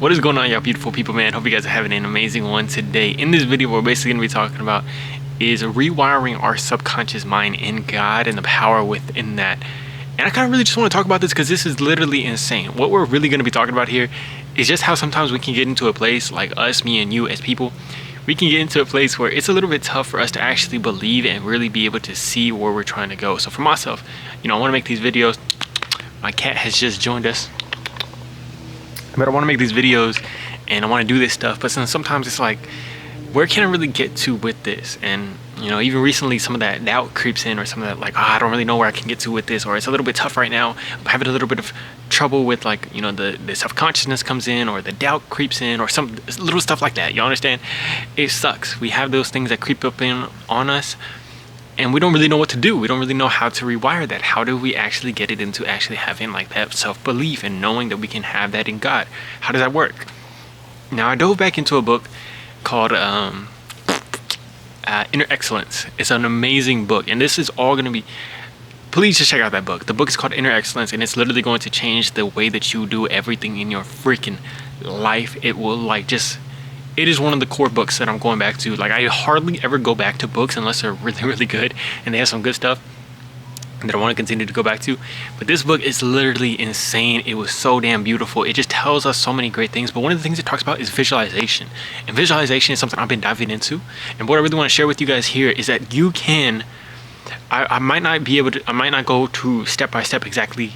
What is going on, y'all beautiful people, man? Hope you guys are having an amazing one today. In this video, what we're basically going to be talking about is rewiring our subconscious mind in God and the power within that. And I kind of really just want to talk about this because this is literally insane. What we're really going to be talking about here is just how sometimes we can get into a place, like us, me and you as people, we can get into a place where it's a little bit tough for us to actually believe and really be able to see where we're trying to go. So for myself, I want to make these videos. My cat has just joined us. But I want to make these videos and I want to do this stuff, but sometimes it's like, where can I really get to with this? And even recently some of that doubt creeps in, or some of that like, I don't really know where I can get to with this, or it's a little bit tough right now. I'm having a little bit of trouble with like, the self-consciousness comes in, or the doubt creeps in, or some little stuff like that. You understand? It sucks. We have those things that creep up in on us, and we don't really know what to do. We don't really know how to rewire that. How do we actually get it into actually having like that self-belief and knowing that we can have that in God? How does that work? Now, I dove back into a book called Inner Excellence. It's an amazing book, and this is all going to be, please just check out that book. The book is called Inner Excellence, and it's literally going to change the way that you do everything in your freaking life. It will it is one of the core books that I'm going back to. Like, I hardly ever go back to books unless they're really, really good and they have some good stuff that I want to continue to go back to. But this book is literally insane. It was so damn beautiful. It just tells us so many great things. But one of the things it talks about is visualization. And visualization is something I've been diving into. And what I really want to share with you guys here is that you can, I might not go to step by step exactly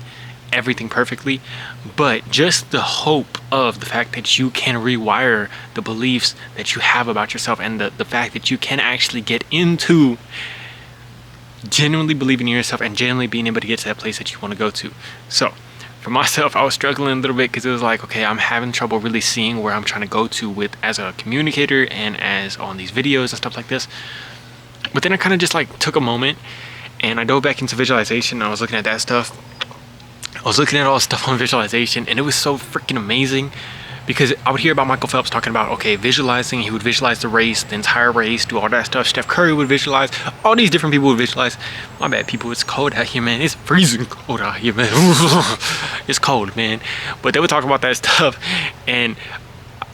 everything perfectly, but just the hope of the fact that you can rewire the beliefs that you have about yourself, and the fact that you can actually get into genuinely believing in yourself and genuinely being able to get to that place that you want to go to. So for myself, I was struggling a little bit because it was like, okay, I'm having trouble really seeing where I'm trying to go to with as a communicator and as on these videos and stuff like this. But then I kind of just like took a moment and I dove back into visualization. I was looking at that stuff. I was looking at all the stuff on visualization, and it was so freaking amazing because I would hear about Michael Phelps talking about, okay, visualizing. He would visualize the race, the entire race, do all that stuff. Steph Curry would visualize. All these different people would visualize. My bad, people. It's cold out here, man. It's freezing cold out here, man. It's cold, man. But they would talk about that stuff, and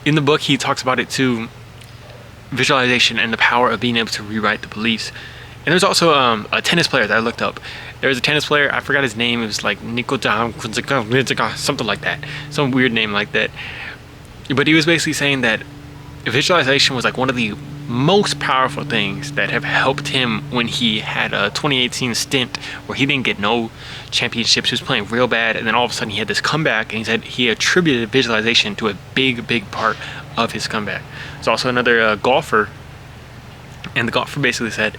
in the book, he talks about it too. Visualization and the power of being able to rewrite the beliefs. And there's also a tennis player that I looked up. There was a tennis player, I forgot his name. It was like something like that. Some weird name like that. But he was basically saying that visualization was like one of the most powerful things that have helped him when he had a 2018 stint where he didn't get no championships. He was playing real bad, and then all of a sudden he had this comeback, and he said he attributed visualization to a big part of his comeback. There's also another golfer, and the golfer basically said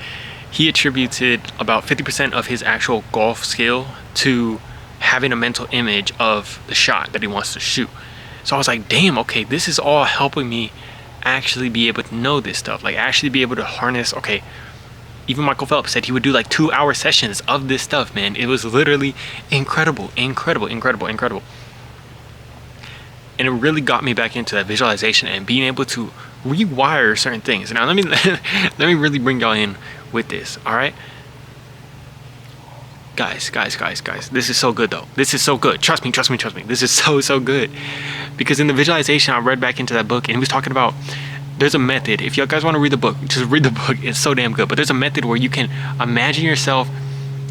he attributed about 50% of his actual golf skill to having a mental image of the shot that he wants to shoot. So I was like, damn, okay, this is all helping me actually be able to know this stuff, like actually be able to harness. Okay, even Michael Phelps said he would do like 2-hour sessions of this stuff, man. It was literally incredible. And it really got me back into that visualization and being able to rewire certain things. Now let me really bring y'all in with this. All right, guys, this is so good though. This is so good. Trust me. This is so good, because in the visualization I read back into that book, and he was talking about, there's a method. If you guys want to read the book, just read the book. It's so damn good. But there's a method where you can imagine yourself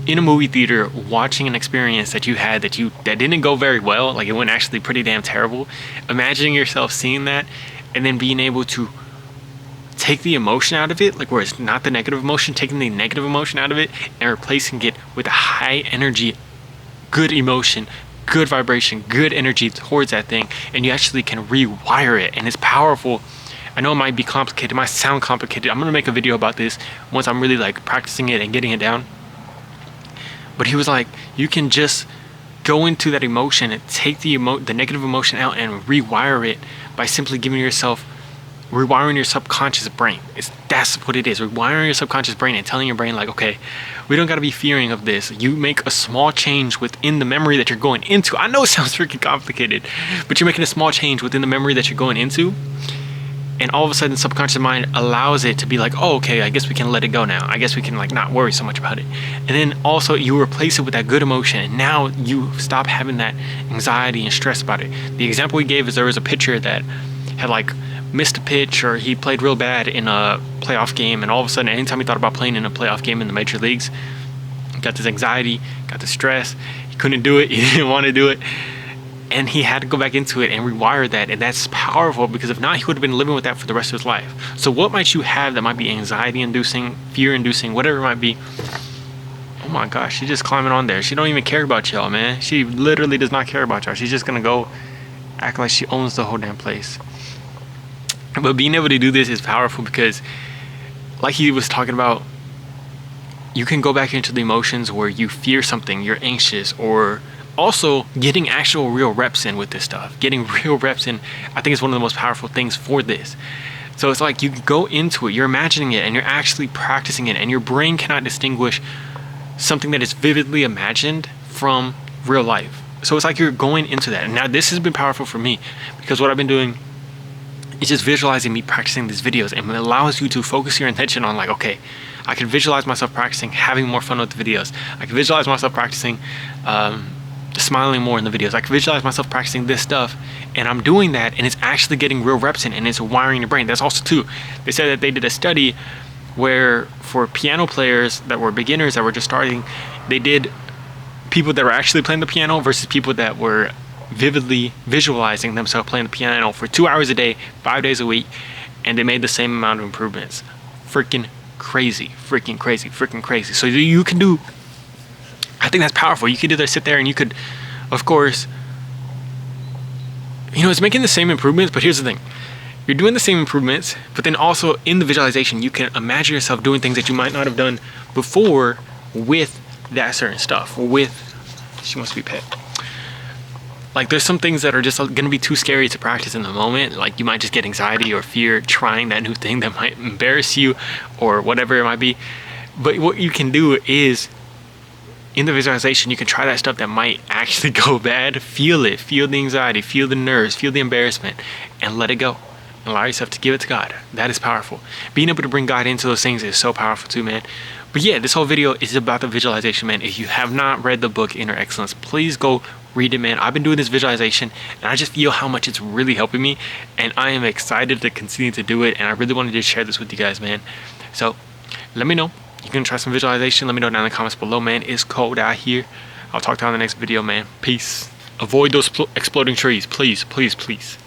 in a movie theater watching an experience that you had that didn't go very well, like it went actually pretty damn terrible. Imagining yourself seeing that, and then being able to take the emotion out of it, like where it's not the negative emotion, taking the negative emotion out of it and replacing it with a high energy, good emotion, good vibration, good energy towards that thing, and you actually can rewire it. And it's powerful. I know it might be complicated, it might sound complicated. I'm gonna make a video about this once I'm really like practicing it and getting it down. But he was like, you can just go into that emotion and take the negative emotion out and rewire it by simply rewiring your subconscious brain. That's what it is. Rewiring your subconscious brain and telling your brain like, okay, we don't got to be fearing of this. You make a small change within the memory that you're going into. I know it sounds freaking complicated, but you're making a small change within the memory that you're going into, And all of a sudden, subconscious mind allows it to be like, oh, okay, I guess we can let it go now. I guess we can like not worry so much about it. And then also you replace it with that good emotion. And now you stop having that anxiety and stress about it. The example we gave is there was a pitcher that had like missed a pitch, or he played real bad in a playoff game. And all of a sudden, anytime he thought about playing in a playoff game in the major leagues, got this anxiety, got this stress. He couldn't do it. He didn't want to do it. And he had to go back into it and rewire that. And that's powerful, because if not, he would have been living with that for the rest of his life. So what might you have that might be anxiety inducing, fear inducing, whatever it might be? Oh my gosh, she's just climbing on there. She don't even care about y'all, man. She literally does not care about y'all. She's just gonna go act like she owns the whole damn place. But being able to do this is powerful, because like he was talking about, you can go back into the emotions where you fear something, you're anxious, or also getting actual real reps in with this stuff. Getting real reps in, I think, is one of the most powerful things for this. So it's like you go into it, you're imagining it, and you're actually practicing it, and your brain cannot distinguish something that is vividly imagined from real life. So it's like you're going into that. And now this has been powerful for me, because what I've been doing is just visualizing me practicing these videos, and it allows you to focus your attention on like, okay, I can visualize myself practicing having more fun with the videos. I can visualize myself practicing smiling more in the videos. I can visualize myself practicing this stuff, and I'm doing that, and it's actually getting real reps in, and it's wiring your brain. That's also too, they said that they did a study where for piano players that were beginners, that were just starting, they did people that were actually playing the piano versus people that were vividly visualizing themselves playing the piano for 2 hours a day, 5 days a week, and they made the same amount of improvements. Freaking crazy, freaking crazy, freaking crazy. So you can do, I think that's powerful. You could either sit there and you could, of course, you know, it's making the same improvements, but here's the thing. You're doing the same improvements, but then also in the visualization, you can imagine yourself doing things that you might not have done before with that certain stuff, with, she wants to be pet. Like there's some things that are just going to be too scary to practice in the moment. Like you might just get anxiety or fear trying that new thing that might embarrass you or whatever it might be. But what you can do is, in the visualization, you can try that stuff that might actually go bad. Feel it, feel the anxiety, feel the nerves, feel the embarrassment, and let it go. Allow yourself to give it to God. That is powerful. Being able to bring God into those things is so powerful too, man. But yeah, this whole video is about the visualization, man. If you have not read the book Inner Excellence, please go read it, man. I've been doing this visualization, and I just feel how much it's really helping me, and I am excited to continue to do it, and I really wanted to share this with you guys, man. So let me know. You can try some visualization. Let me know down in the comments below, man. It's cold out here. I'll talk to you on the next video, man. Peace. Avoid those exploding trees, please, please, please.